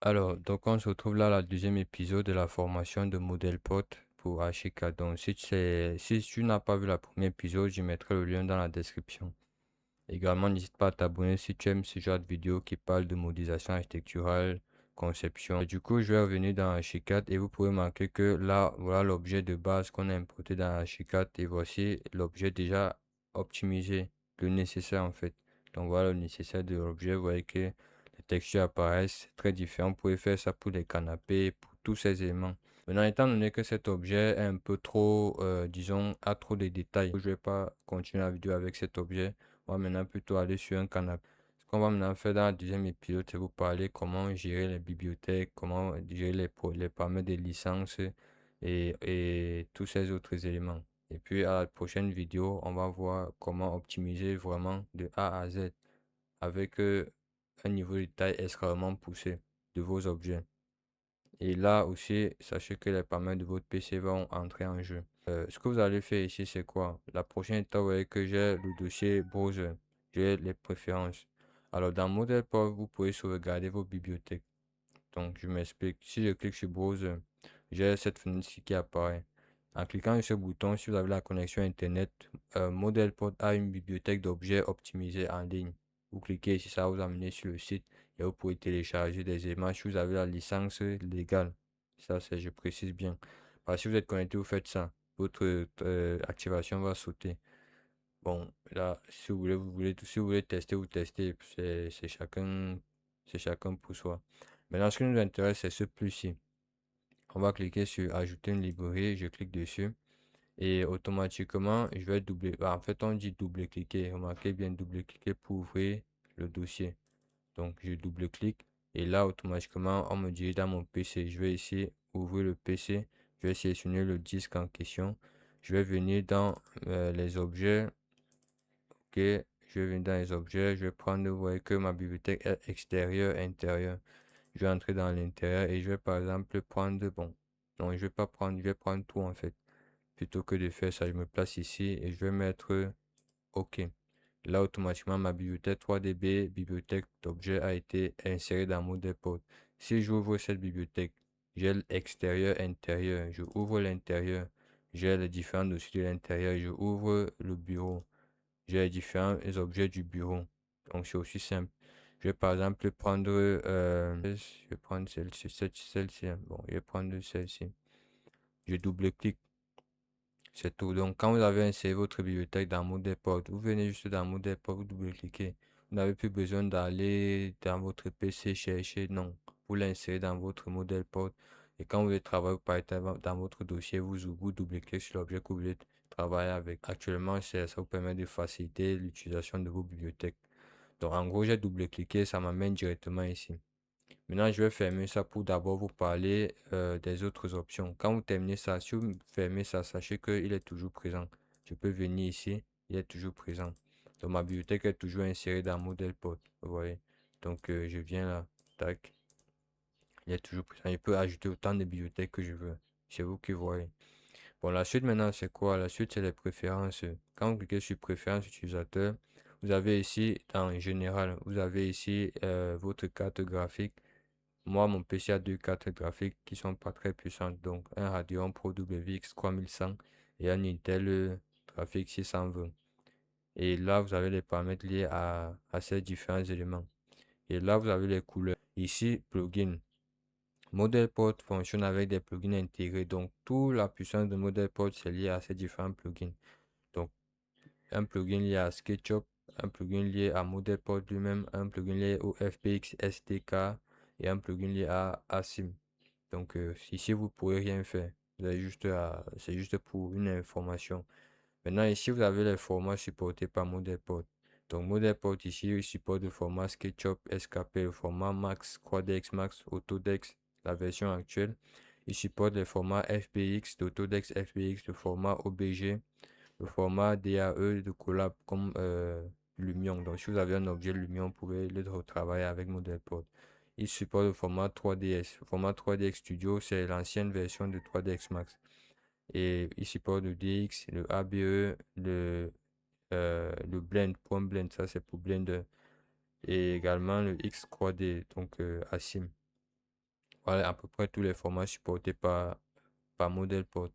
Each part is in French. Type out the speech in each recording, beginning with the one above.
Alors, donc on se retrouve là à la deuxième épisode de la formation de Modelpot pour Ashika. Donc, si tu n'as pas vu la première épisode, je mettrai le lien dans la description. Également, n'hésite pas à t'abonner si tu aimes ce genre de vidéos qui parlent de modélisation architecturale, conception. Et du coup, je vais revenir dans Archicad et vous pouvez marquer que là, voilà l'objet de base qu'on a importé dans Archicad et voici l'objet déjà optimisé, le nécessaire en fait. Donc voilà le nécessaire de l'objet. Vous voyez que les textures apparaissent, c'est très différent. Vous pouvez faire ça pour les canapés, pour tous ces éléments. Maintenant, étant donné que cet objet est un peu trop, disons, a trop de détails, je ne vais pas continuer la vidéo avec cet objet. On va maintenant plutôt aller sur un canapé. Ce qu'on va maintenant faire dans le deuxième épisode, c'est vous parler comment gérer les bibliothèques, comment gérer les paramètres des licences et tous ces autres éléments. Et puis à la prochaine vidéo, on va voir comment optimiser vraiment de A à Z avec un niveau de détail extrêmement poussé de vos objets. Et là aussi, sachez que les paramètres de votre PC vont entrer en jeu. Ce que vous allez faire ici, c'est quoi? La prochaine étape, vous voyez que j'ai le dossier browser, j'ai les préférences. Alors, dans Model Power, vous pouvez sauvegarder vos bibliothèques. Donc, je m'explique. Si je clique sur browser, j'ai cette fenêtre qui apparaît. En cliquant sur ce bouton, si vous avez la connexion Internet, ModelPort a une bibliothèque d'objets optimisés en ligne. Vous cliquez ici, ça va vous amener sur le site et vous pouvez télécharger des images si vous avez la licence légale. Ça, c'est, je précise bien. Parce que si vous êtes connecté, vous faites ça. Votre activation va sauter. Bon, là, si si vous voulez tester, vous testez. C'est chacun pour soi. Maintenant, ce qui nous intéresse, c'est ce plus-ci. On va cliquer sur ajouter une librairie. Je clique dessus. Et automatiquement, je vais doubler. En fait, on dit double-cliquer. Remarquez bien double-cliquer pour ouvrir le dossier. Donc, je double-clique. Et là, automatiquement, on me dit dans mon PC. Je vais ici ouvrir le PC. Je vais sélectionner le disque en question. Je vais venir dans les objets. Ok, je vais venir dans les objets. Je vais prendre, vous voyez que ma bibliothèque est extérieure, intérieure. Je vais entrer dans l'intérieur et je vais par exemple prendre, bon, non, je vais pas prendre, je vais prendre tout en fait. Plutôt que de faire ça, je me place ici et je vais mettre OK. Là, automatiquement, ma bibliothèque 3DB, bibliothèque d'objets, a été insérée dans mon dépôt. Si j'ouvre cette bibliothèque, j'ai l'extérieur, intérieur. Je ouvre l'intérieur. J'ai les différents dossiers de l'intérieur. Je ouvre le bureau. J'ai les différents objets du bureau. Donc, c'est aussi simple. Je vais par exemple prendre, je vais prendre celle-ci, celle-ci. Hein. Bon, je vais prendre celle-ci. Je double-clique. C'est tout. Donc, quand vous avez inséré votre bibliothèque dans Moodlepod, vous venez juste dans Moodlepod, vous double-cliquez. Vous n'avez plus besoin d'aller dans votre PC chercher. Non. Vous l'insérez dans votre Moodlepod. Et quand vous voulez travailler, vous partez dans votre dossier, vous double-cliquez sur l'objet que vous voulez travailler avec. Actuellement, ça vous permet de faciliter l'utilisation de vos bibliothèques. Donc, en gros, j'ai double-cliqué, ça m'amène directement ici. Maintenant, je vais fermer ça pour d'abord vous parler des autres options. Quand vous terminez ça, si vous fermez ça, sachez qu'il est toujours présent. Je peux venir ici, il est toujours présent. Donc, ma bibliothèque est toujours insérée dans Modelpot. Vous voyez. Donc, je viens là, tac, il est toujours présent. Je peux ajouter autant de bibliothèques que je veux. C'est vous qui voyez. Bon, la suite maintenant, c'est quoi? La suite, c'est les préférences. Quand vous cliquez sur préférences utilisateur, vous avez ici, en général, vous avez ici votre carte graphique. Moi, mon PC a deux cartes graphiques qui sont pas très puissantes. Donc, un Radeon Pro WX 3100 et un Intel graphique 620. Et là, vous avez les paramètres liés à ces différents éléments. Et là, vous avez les couleurs. Ici, plugin. ModelPort fonctionne avec des plugins intégrés. Donc, toute la puissance de ModelPort, c'est lié à ces différents plugins. Donc, un plugin lié à SketchUp, un plugin lié à ModelPort lui-même, un plugin lié au FPX SDK et un plugin lié à ASIM. Donc ici, vous pourrez rien faire. Vous avez juste c'est juste pour une information. Maintenant, ici, vous avez les formats supportés par ModelPort. Donc ModelPort ici, il supporte le format SketchUp, SKP, le format Max, QuadX Max, Autodex, la version actuelle. Il supporte les formats FBX, d'Autodex FBX, le format OBG, le format DAE de collab comme Lumion. Donc si vous avez un objet Lumion, vous pouvez le retravailler avec ModelPort. Il supporte le format 3ds. Le format 3DX Studio, c'est l'ancienne version de 3DX Max. Et il supporte le DX, le ABE, le Blend, point Blend, ça c'est pour Blender. Et également le X3D, donc ASIM. voilà à peu près tous les formats supportés par Modelport.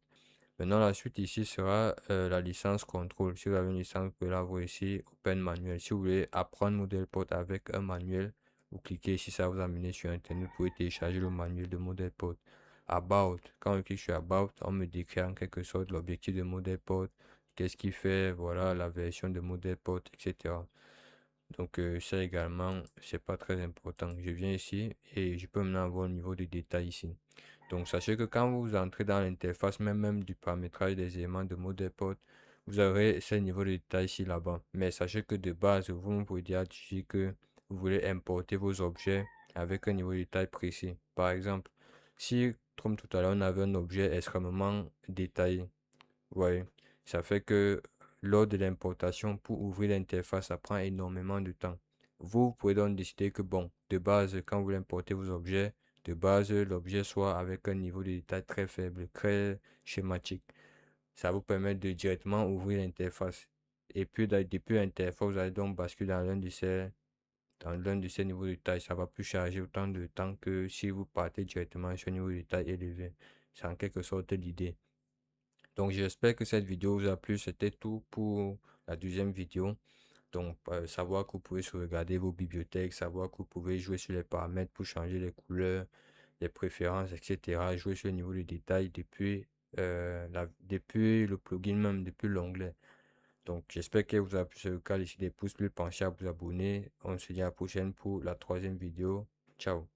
Maintenant, la suite ici sera la licence contrôle. Si vous avez une licence, vous pouvez la voir ici, Open Manuel. Si vous voulez apprendre Modelport avec un manuel, vous cliquez ici, ça va vous amener sur Internet. Vous pouvez télécharger le manuel de Modelport. About. Quand je clique sur About, on me décrit en quelque sorte l'objectif de Modelport, qu'est-ce qu'il fait, voilà, la version de Modelport, etc. Donc ça également, c'est pas très important. Je viens ici et je peux maintenant avoir le niveau de détail ici. Donc sachez que quand vous entrez dans l'interface même du paramétrage des éléments de Modelport, vous aurez ce niveau de détail ici là-bas. Mais sachez que de base, vous pouvez dire que vous voulez importer vos objets avec un niveau de détail précis. Par exemple, si comme tout à l'heure on avait un objet extrêmement détaillé, ouais, ça fait que lors de l'importation, pour ouvrir l'interface, ça prend énormément de temps. Vous pouvez donc décider que, bon, de base, quand vous importez vos objets, de base, l'objet soit avec un niveau de détail très faible, très schématique. Ça vous permet de directement ouvrir l'interface. Et puis, depuis l'interface, vous allez donc basculer dans l'un de ces niveaux de détail. Ça va plus charger autant de temps que si vous partez directement sur un niveau de détail élevé. C'est en quelque sorte l'idée. Donc j'espère que cette vidéo vous a plu. C'était tout pour la deuxième vidéo. Donc savoir que vous pouvez sauvegarder vos bibliothèques, savoir que vous pouvez jouer sur les paramètres pour changer les couleurs, les préférences, etc. Jouer sur le niveau de détail depuis le plugin même, depuis l'onglet. Donc j'espère que vous a plu ce cas ici des pouces bleus, pensez à vous abonner. On se dit à la prochaine pour la troisième vidéo. Ciao.